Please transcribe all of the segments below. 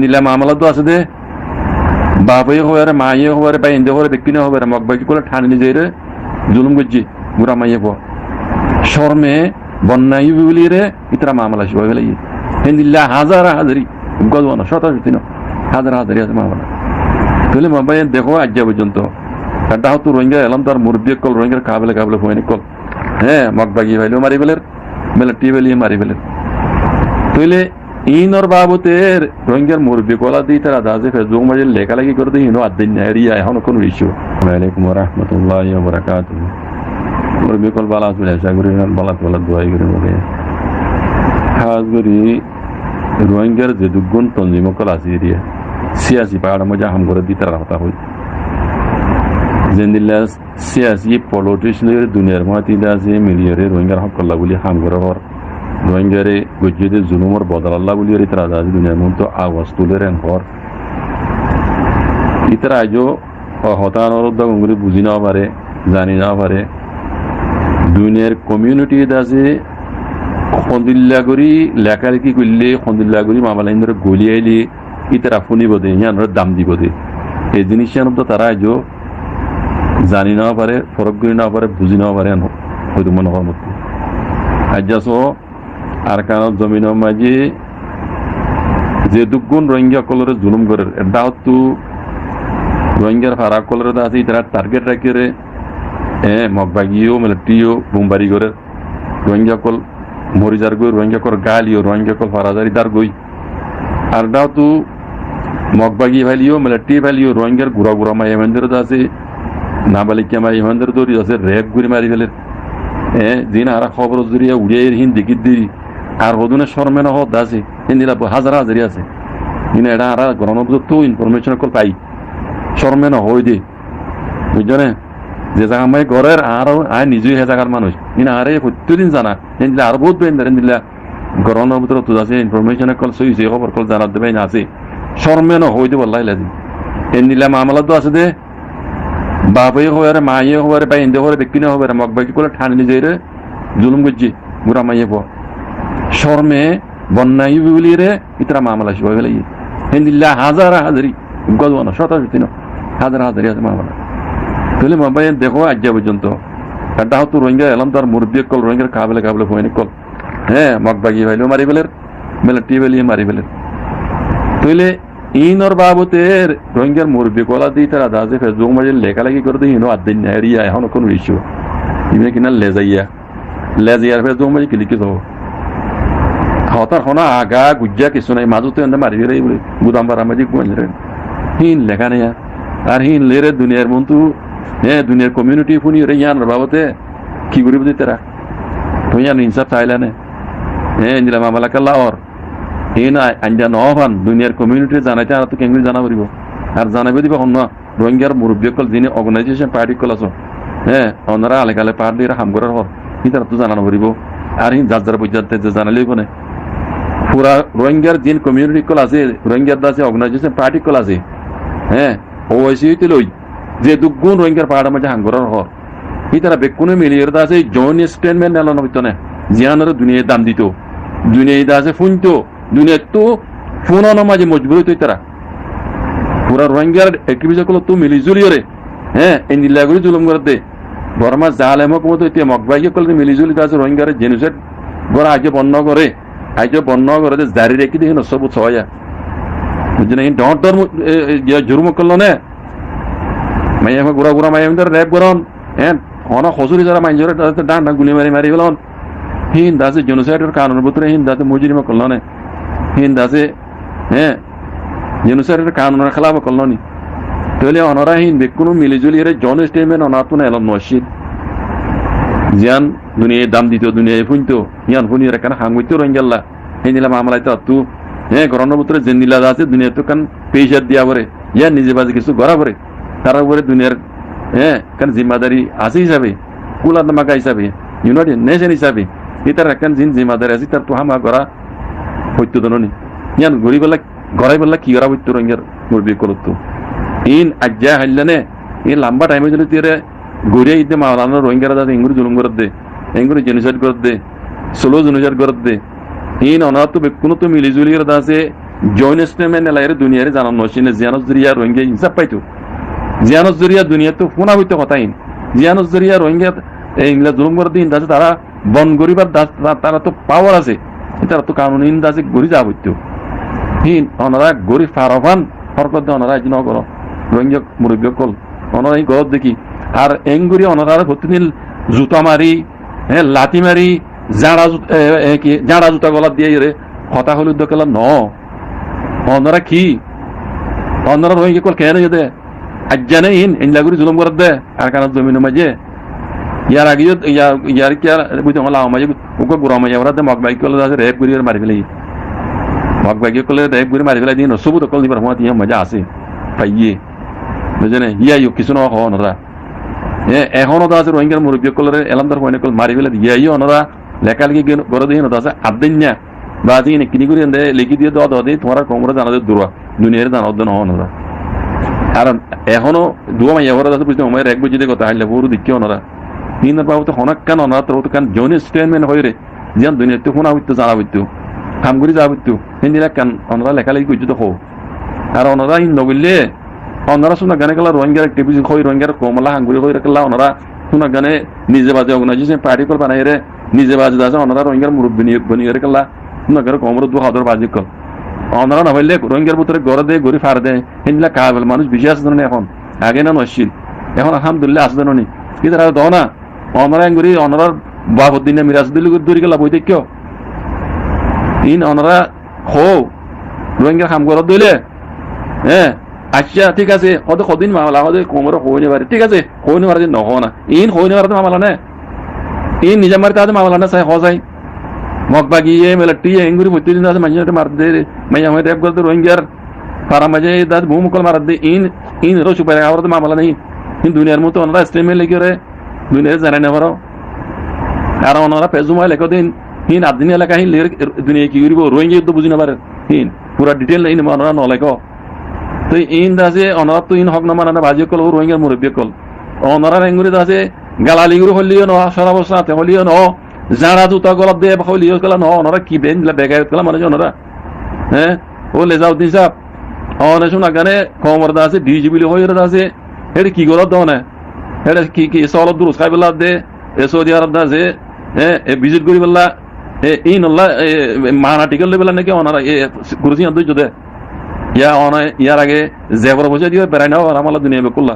জেন্দিলা মামলা তো আছে দে বাপে হবারে মায়ে হবারে বা ইন্দে হবারে ব্যক্তি না হবারে মগ বাকি করে ঠানি নিজে রে জুলুম করছি বুড়া মাইয়ে পো শর্মে বন্যাই বলি রে ইতরা মামলা শুভ গেলে হিন্দিল্লা হাজার হাজারি গজবানো শতাশতি না হাজার হাজারি আছে মামলা তাহলে মাবাই দেখো আজ পর্যন্ত একটা হতো রোহিঙ্গা এলাম তার মুরব্বী কল রোহিঙ্গার কাবলে কাবলে হয়নি কল হ্যাঁ মগ বাগি ভাইলেও মারি ফেলের বেলে টি বেলিয়ে মারি ফেলের তাইলে ইনর বাবতের রোহিঙ্গার মুরব্বী কলা দিই তারা দাজে ফেসবুক মাঝে লেখালেখি করে দিই হিনো আদিন এরিয়া এখন কোনো ইস্যু ওয়ালাইকুম রহমতুল্লাহ বরাকাতুহু মুরব্বী কল বালা চলে আসা করি বালা তোলা দোয়াই করে বলে খাস করি রোহিঙ্গার যে দুগুণ তঞ্জিম কল আছে এরিয়া সিয়াসি পাহাড় মজা হাম করে দিই তারা কথা হই জেন্দিল্লা সিয়াসি পলিটিশিয়ানের দুনিয়ার মহাতিদা আছে মিলিয়রে রোহিঙ্গার হক করলা বলি হাম করে হর রোহিঙ্গারে গজ্জিদে জুলুমর বদল আল্লাহ বলি তারা আছে দুনিয়ার মন তো আওয়াজ তুলে রেন হর ইতারা আজও হতানোর গঙ্গুলি বুঝি নাও পারে জানি নাও পারে দুনিয়ার কমিউনিটি আছে খন্দিল্লা করি লেখালেখি করলে খন্দিল্লা করি মামালা ইন্দরে গলিয়াইলে ইতারা ফুনিব দে ইয়ানোর দাম দিব দে এই জিনিস তো তারা আজও জানি নাও পারে ফরক করি নাও পারে বুঝি নাও পারে হয়তো মনে হওয়ার মতো আজ আর কারণ জমিনের মাঝে যে দুগুণ রোহিঙ্গা কলরে জুলুম করে এটা হতো রোহিঙ্গার ফারা কলরে আছে তারা টার্গেট রাখি রে মগবাগিও মিলিটারিও বোমবারি করে রোহিঙ্গা কল মরিজার গই রোহিঙ্গা কল গালিও রোহিঙ্গা কল ফারাজারি দার গই আর এটা হতো মগবাগি ভালিও মিলিটারি ভালিও রোহিঙ্গার গুড়া গুড়া মাই এমনদের আছে নাবালিকা মাই এমনদের দৌড়ি আছে রেপ গুড়ি মারি ফেলে দিন আর খবর জড়িয়ে উড়িয়ে হিন দেখি দিই আর হদুনে শর্মে না হদ আছে হিন্দিলা হাজার হাজারি আছে কিন্তু এটা আর গণনবদত্ত ইনফরমেশন কল পাই শর্মে না হই দে বুঝছো যে জায়গা আমি ঘরের আর আয় নিজেই হে জায়গার মানুষ কিন্তু আরে প্রত্যেকদিন জানা হিন্দিলা আর বহুত বেন হিন্দিলা গণনবদত্ত আছে ইনফরমেশন কল সই খবর কল জানা দেবে না আছে শর্মে না হই দে বললাই লাগে হিন্দিলা মামলা তো আছে দে বাপে হবারে মায়ে হবারে বা ইন্দে হবারে ব্যক্তি না হবারে মগ বাকি করে ঠানি নিজে রে জুলুম করছি বুড়া মাইয়ে পো শর্মে বন্যাই বলি রে ইতরা মামলা শুভ গেলে হিন্দিল্লা হাজার হাজারি গজবানো শতাশতি না হাজার হাজারি আছে মামলা তাহলে মাবাই দেখো আজ পর্যন্ত একটা হতো রোহিঙ্গা এলাম তার মুরব্বী কল রোহিঙ্গার কাবলে কাবলে হয়নি কল হ্যাঁ মগ বাগি ভাইলেও মারি ফেলের বেলে টি বেলিয়ে মারি ফেলের তাইলে ইনর বাবতের রোহিঙ্গার মুরব্বী কলা দিই তারা দাজে ফেসবুক মাঝে লেখালেখি করে দিই হিনো আদিন এরিয়া এখন কোনো ইস্যু ইমে কিনা লেজাইয়ার ফেসবুক মাঝে ক্লিকে যাবো হতার হনা আগা গুজ্জা কিছু নাই মাজতে মারি ফেলে বলে গুদাম পাড়া মাঝে হিন লেখা নেই আর হিন লেরে দুনিয়ার মন্তু দুনিয়ার কমিউনিটি ফুনি রে ইয়ানোর বাবতে কি করিব দিই তারা তো ইয়ান ইনসাফ চাইলানে ইন্দিরা মামলা কাল্লা ওর না আঞ্জা নহন দুনিয়ার কমিউনিটি জানাইতে আর তো কেমনি জানা পারিব আর জানাবে দিব অন্য রোহিঙ্গার মুরব্বী কল যিনি অর্গানাইজেশন পার্টি কল আছো ওনারা আলেকালে পার্টি হাম করার হর তারা তো জানানো পারিব আর যার যার পর্যায়ে যে জানালেই বনে পুরা রোহিঙ্গার যিন কমিউনিটি কল আছে রোহিঙ্গার আছে অর্গানাইজেশন পার্টি কল আছে ওআইসি হইতে লই যে দুগুণ রোহিঙ্গার পাহাড়ের মাঝে হাম করার হর তারা বেকুনে মিলিয়ে আছে জয়েন্ট স্টেটমেন্ট এলানো হইতো না জিয়ানোর দুনিয়ায় দাম দিত দুনিয়ায় আছে ফুনতো দুনিয়ার তো ফোনানো মাঝে মজবুর হইতো তারা পুরা রোহিঙ্গার একটিভিজা করলো তো মিলিজুলি রে ইন্দিল্লা করে জুলুম করে দে বর্মা জালেম হকুমত হইতে মগবাইকে করলে মিলিজুলি আছে রোহিঙ্গার জেনুসাইড গড়া আজকে বন্ধ করে যে জারি রেখে দেখি না সব ছয়া বুঝছি না ডর জুরুম করলো না মাইয়া গুড়া গুড়া মাইয়া রেপ করন অনা খসুরি যারা মাইজরে ডান গুলি মারি মারি ফেলন হিন্দ আছে জেনুসাইডের কারণের ভিতরে হিন্দ আছে মজুরিমা করলো না হিন্দ আছে জেনুসাইডের কারণের খেলাফ করলো নি তাহলে অনরা হিন্দ কোনো মিলিজুলি জন স্টেটমেন্ট অনাতো না এলাম নশিদ জিয়ান দুনিয়ায় দাম দিত দুনিয়ায় ফুনতো ইয়ান ফুনি কেন হাঙ্গুইতো রোহিঙ্গাল্লা হিন্দিলা মামলায় তো তু গরমের ভিতরে জেন্দিলা আছে দুনিয়া তো কান পেশার দিয়া পরে ইয়ান নিজে বাজে কিছু গড়া পরে তার উপরে দুনিয়ার কান জিম্মাদারি আছে হিসাবে কুলা মাকা হিসাবে ইউনাইটেড নেশন হিসাবে তার একখান জিন জিম্মাদারি আছে তার তো হামা গড়া হইতো দনি ইয়ান গড়িবেলা গড়াই বেলা কি করা হইতো রোহিঙ্গার মুরব্বী করতো ইন আজ্জা হাইলানে এই লম্বা টাইমে যদি তেরে গড়িয়া ইতে মাওলানা রোহিঙ্গারা যাতে ইঙ্গুরি জুলুম করে দে ইঙ্গুরি জেনোসাইড করে দে সোলো জেনোসাইড করে দে ইন অনাতো কোনো তো মিলিজুলি আছে জৈন স্টেটমেন্ট এলাইরে দুনিয়ারে জানান নসিনে জিয়ানস জরিয়া রোহিঙ্গা হিসাব পাইতো জিয়ানস জরিয়া দুনিয়া তো ফোনা হইতে কথাইন জিয়ানস জরিয়া রোহিঙ্গা ইংলা জুলুম করে দিন আছে তারা বন গরিবার তারা তো পাওয়ার আছে তারা তো কানুন ইন্দাজে গড়ি যা হইতো হিন ওনারা গরিব ফারফান হরকত ওনারা এই নগর রোহিঙ্গা মুরব্বী কল ওনারা এই গরত দেখি আর এঙ্গুরি ওনারা প্রতিদিন জুতা মারি লাঠি মারি জাঁড়া জুতা গলা দিয়ে রে হতা হলুদ দোকান ন ওনারা কি ওনারা রোহিঙ্গা কল কেন দে আজ্জানে ইন এনলাগুরি জুলুম করে দে আর কারণ জমিনের মাঝে ইয়ার আগে ইয়ার কি আর বুঝতে লাও মাঝে ওকে গুড়া মাঝে ওরা মগবাই কলে রেপ করি মারি ফেলে মগবাই কলে রেপ করি মারি ফেলে দিন সবুত কল দিবার সময় ইয়া মজা আছে পাইয়ে বুঝেনে ইয়া কিছু না হওয়া ওনারা এখনো তো আছে রোহিঙ্গার মুরব্বী কলের এলামদার হয়নি কল মারি ফেলে ইয়াই ওনারা লেখালেখি গড়ে দিয়ে আছে আদিন না বা দিন কিনি করে লিখি দিয়ে দেওয়া দেওয়া দিয়ে তোমার কমরা জানা দূর দুনিয়ার জানা অর্ধ হওয়া ওনারা কারণ এখনো দুয়া মাইয়া ওরা আছে বুঝতে আমার এক বুঝি দিয়ে কথা হাইলে পুরো দিচ্ছে ওনারা তিন বাবু তো হনাক কেন ওনারা তো কেন জৈন স্টেটমেন্ট হয়ে রে যেন দুনিয়াতে শোনা হইতো জানা হইতো কাম করে যা হইতো হিন্দিরা কেন ওনারা লেখালেখি করছে তো হোক আর ওনারা ইন নগরলে ওনারা শোনা গানে গেলা রোহিঙ্গার একটিভিটি হয়ে রোহিঙ্গার কমলা হাঙ্গুরি হয়ে রাখলা ওনারা শোনা গানে নিজে বাজে অর্গানাইজেশন পার্টি কল বানাই রে নিজে বাজে আছে ওনারা রোহিঙ্গার মুরব্বী বনিয়ে রাখলা শোনা গানে কমর দু হাজার বাজি কল ওনারা না হইলে রোহিঙ্গার ভিতরে গড়ে দেয় গড়ি ফার দেয় হিন্দিলা কাবেল মানুষ বেশি আসে না এখন আগে না নশীল এখন আলহামদুলিল্লাহ আসবে নি কিন্তু আর দাও না ওনারা এঙ্গুরি ওনারার বাবুদ্দিন মিরাজ দিল দূরি গেলা বই দেখ ইন ওনারা হো রোহিঙ্গা কাম করে দিলে আচ্ছা ঠিক আছে হয়তো কদিন মামলা হয়তো কোমরে হইনি পারে ঠিক আছে হইনি পারে নহ না ইন হইনি পারে মামলা নে ইন নিজে মারি তাদের মামলা না চাই হজাই মগবাগি মেলাটি এঙ্গুরি প্রতিদিন আছে মাঝে মার দে মাইয়া হয়ে রেপ করতে রোহিঙ্গার ফারা মাঝে দাদ ভূমকল মার দে ইন রসু পারে আবার মামলা নেই কিন্তু দুনিয়ার মতো ওনারা স্টেমে লেগে রে দুনিয়ার জানাই না পারো আর ওনারা ফেসবুক লেখো দিন হিন আদিন এলাকা হিন দুনিয়া কি করিব রোহিঙ্গা তো বুঝি না পারে হিন পুরা ডিটেল ইন ওনারা নলেখ তো ইন আছে ওনারা তো ইন হক না মানা বাজি কল রোহিঙ্গার মুরব্বী কল ওনারা এঙ্গুরি আছে গালালিগুলো হলিও ন সারা বছর হাতে হলিও ন যারা জুতা গলাপ দিয়ে হলিও গেলা ন ওনারা কি বেন বেগায় গেলা মানে ওনারা ও লেজাও দিন সাপ অনে শোনা গানে কমর দা আছে ডিজিবিলি হয়ে আছে এটা কি গলত দাও না এটা কি সলত দূর খাই বেলা দে সৌদি আরব দা আছে ভিজিট করি বেলা ইন মানা টিকেল বেলা নাকি ওনারা গুরুসি আন্দোলন দে ইয়া অনে ইয়ার আগে জেবর বসে দিয়ে বেড়াই নাও আমালা দুনিয়া বেকুল্লা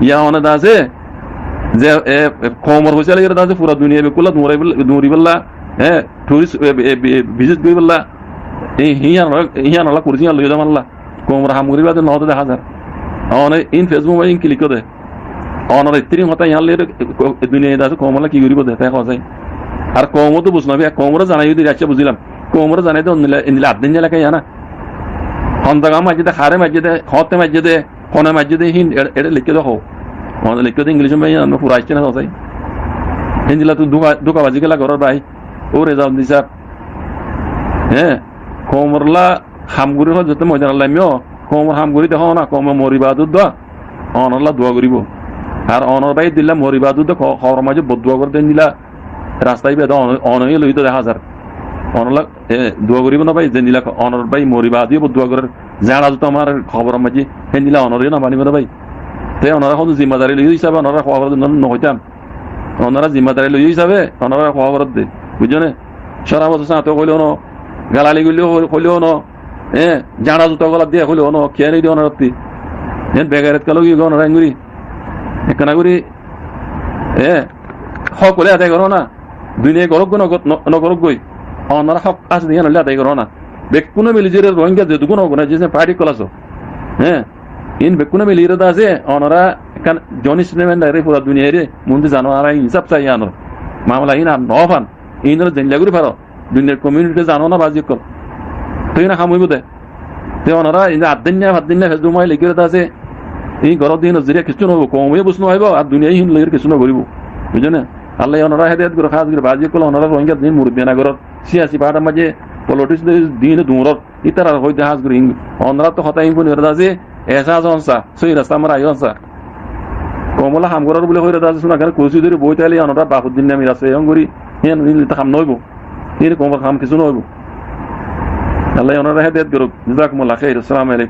ইয়া অনে দা আছে যে কমর বসে লাগে দা আছে পুরা দুনিয়া বেকুল্লা নুরি বেলা টুরিস্ট ভিজিট করি বেলা হিয়ান হলা কুরসি লই দা মানলা কোমরা হামগুরি বাদে 9000 অনে ইন ফেসবুক ইন ক্লিক করে অনর ইত্রি মতা ইয়ালে দুনিয়া দাস কোমলা কি করিব দেখাই কসাই আর কোমো তো বুঝনা কোমরা জানাই যদি আচ্ছা বুঝিলাম কোমরা জানাই তো ইনলা আদিন এলাকা জানা হন্দাগা মাঝে খারে মাঝে হতে মাঝে কোনা মাঝে হিন এটা লিখে দাও অন লিখে দে ইংলিশ মে আমরা পুরা আইছে না কসাই হিন্দিলা তো দুকা বাজি গেলা ঘরের ভাই ও রেজাউল দিছা কোমরলা হামগুরি হয় যত মজা লামিও কোমর হামগুরি দেখো না কোমর মরিবাদুদ দা অনরলা দোয়া করিব আর অনর ভাই দিলা মরিবাদুদ খবর মাঝে বদুয়া করে দেন দিলা রাস্তায় বেদ অনই লইতো দেখা হাজার অনলা দোয়া করিব না ভাই যে দিলা অনর ভাই মরিবাদি বদুয়া করে জানা তো আমার খবর মাঝে হেন দিলা অনরই না মানিব না ভাই তে অনরা হল জিম্মাদারি লই হিসাবে অনরা খবর নহইতাম অনরা জিম্মাদারি লই হিসাবে অনরা খবর দে বুঝছো সারা বছর সাথে কইলো ন গালালি গুলিও কইলো ন জানা জুতা গলা দিয়ে কইলো ন খেয়ে দিও অনরতি বেগারেত কালো কি গন রাঙ্গুরি একনা করি সকলে আদায় করো না দুনিয়া গরক নগরক গই অনারা হক আছে দিয়ে নলে আদায় করো না বেকুনে মিলি যে রোহিঙ্গা যে দুগুণ অর্গানাইজেশন পার্টি কলাছো ইন বেকুনে মিলি রে আছে অনারা কান জনিস নেমেন রে পুরা দুনিয়া রে মুন্দি জানো আর হিসাব চাই আনো মামলা ইন আর নফান ইন জেনলা করি পারো দুনিয়ার কমিউনিটি জানো না বাজি কল তুই না খামইব দে তে অনারা ইন আদিন না ফেসবুক মাই লিখে রে আছে এই গরত দিন জরিয়া কিছু নহব কমে বুঝনো হইব আর দুনিয়া হিন লইর কিছু না করিব বুঝছো না আল্লাহ ওনারা হেদায়ত করে খাস করে বাজি কল ওনারা রোহিঙ্গা দিন মুরব্বী না করত সিয়াসি পাহাড়ের মাঝে পলিটিক্স দিন দূরত ইতারা হইতে হাস করে ওনারা তো হতাই ইনফো নিয়ে আছে এসা জনসা সই রাস্তা আমার আইসা কমলা হাম করার বলে হইরা আছে শোনা কেন কুসি ধরে বই তাইলে ওনারা বাহুদ্দিন নামি আছে এরকম করি হিন খাম নইব হিন কমলা খাম কিছু নইব আল্লাহ ওনারা হেদায়েত করুক। জাযাকুমুল্লাহ খাইর। আসসালামু আলাইকুম।